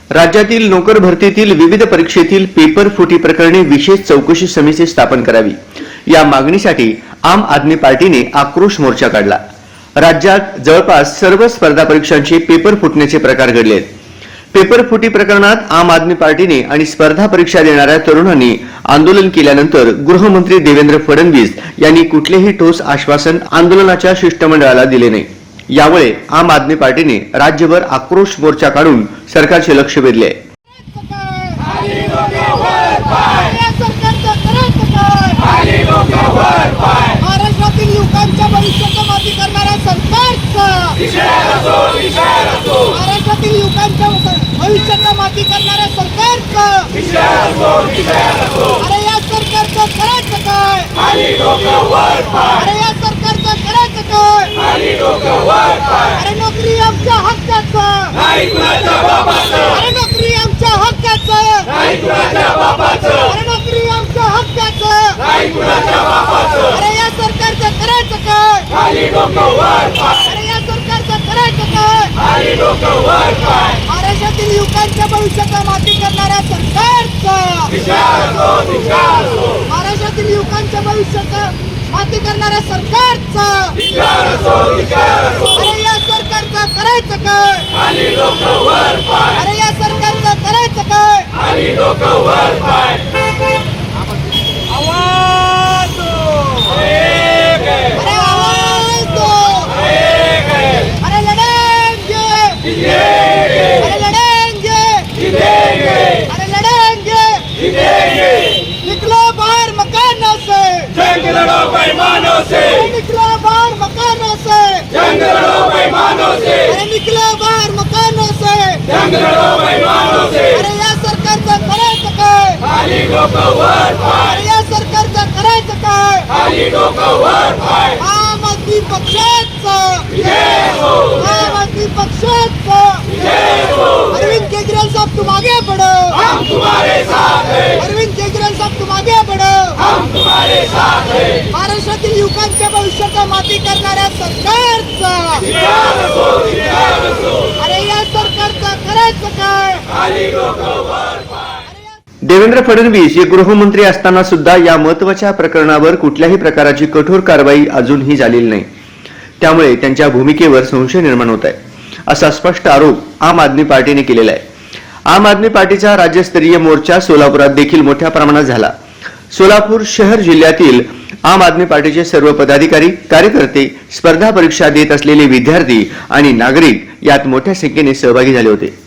राज्यातील नोकर भरतीतील विविध परीक्षेतील पेपर फुटी प्रकरणी विशेष चौकशी समिती स्थापन करावी या मागणीसाठी आम आदमी पार्टीने आक्रोश मोर्चा काढला। राज्यात जवळपास सर्व स्पर्धा परीक्षांचे पेपर फुटण्याचे प्रकार घडले आहेत। पेपर फुटी प्रकरणात आम आदमी पार्टीने आणि स्पर्धा परीक्षा देणाऱ्या तरुणांनी आंदोलन केल्यानंतर गृहमंत्री देवेंद्र फडणवीस यांनी कुठलेही ठोस आश्वासन आंदोलनाच्या शिष्टमंडळाला दिले नाही। यामुळे आम आदमी पार्टीने राज्यभर आक्रोश मोर्चा काढून सरकारचे लक्ष वेधले आहे। महाराष्ट्रातील युवकांच्या भविष्याचा माती करणाऱ्या सरकारचा महाराष्ट्रातील युवकांच्या भविष्याचा माती करणाऱ्या सरकारचा अरे या सरकारचं करायचं काय? अरे या सरकारचं करायचं काय? अरे नोकरी आमच्या हक्काचं, अरे नोकरी आमच्या हक्काचं, अरे नोकरी आमच्या हक्काचं, अरे या सरकारचं करायचं काय? अरे या सरकारचं करायचं काय? महाराष्ट्रातील युवकांच्या भविष्याचा माती करणाऱ्या सरकारचा, महाराष्ट्रातील युवकांच्या भविष्याचा माती करणाऱ्या सरकारचा अरे या सरकारचं करायचं काय? अरे या सरकारचं करायचं काय? आवाज दो, अरे आवाज दो, अरे लड़ेंगे, अरे लड़ेंगे, अरे लड़ेंगे, निकलो बाहर मकानों से, जंग लड़ो बेईमानों से, निकलो बाहर मकानों से, जंग लड़ो बेईमानों से, अरे निकलो बाहर मकानों से, जंग लड़ो बेईमानों से, अरे या सरकारचं करायचं काय? खाली डोकं वर पाय, अरे या सरकारचं करायचं काय? खाली डोकं वर पाय, आम आदमी पक्षाचं, जय हो, आम आदमी पक्षाचं, जय हो, अरविंद केजरीवाल साहब तुम आगे बढ़ो, हम तुम्हारे साथ हैं, अरविंद केजरीवाल साहब तुम आगे बढ़ो, हम तुम्हारे साथ हैं, महाराष्ट्रातील युवकांच्या भविष्याचा माती करणाऱ्या सरकारचा धिक्कार असो, धिक्कार असो, अरे या सरकारचं करायचं काय? खाली डोकं वर पाय। देवेंद्र फडणवीस हे गृहमंत्री असताना सुद्धा या महत्त्वाच्या प्रकरणावर कुठल्याही प्रकारची कठोर कारवाई अजूनही झालेली नाही। त्यामुळे त्यांच्या भूमिकेवर संशय निर्माण होत आहे, असा स्पष्ट आरोप आम आदमी पार्टीने केलेला आहे। आम आदमी पार्टीचा राज्यस्तरीय मोर्चा सोलापुरात देखील मोठ्या प्रमाणात झाला। सोलापूर शहर जिल्ह्यातील आम आदमी पार्टीचे सर्व पदाधिकारी, कार्यकर्ते, स्पर्धा परीक्षा देत असलेले विद्यार्थी आणि नागरिक यात मोठ्या संख्येने सहभागी झाले होते।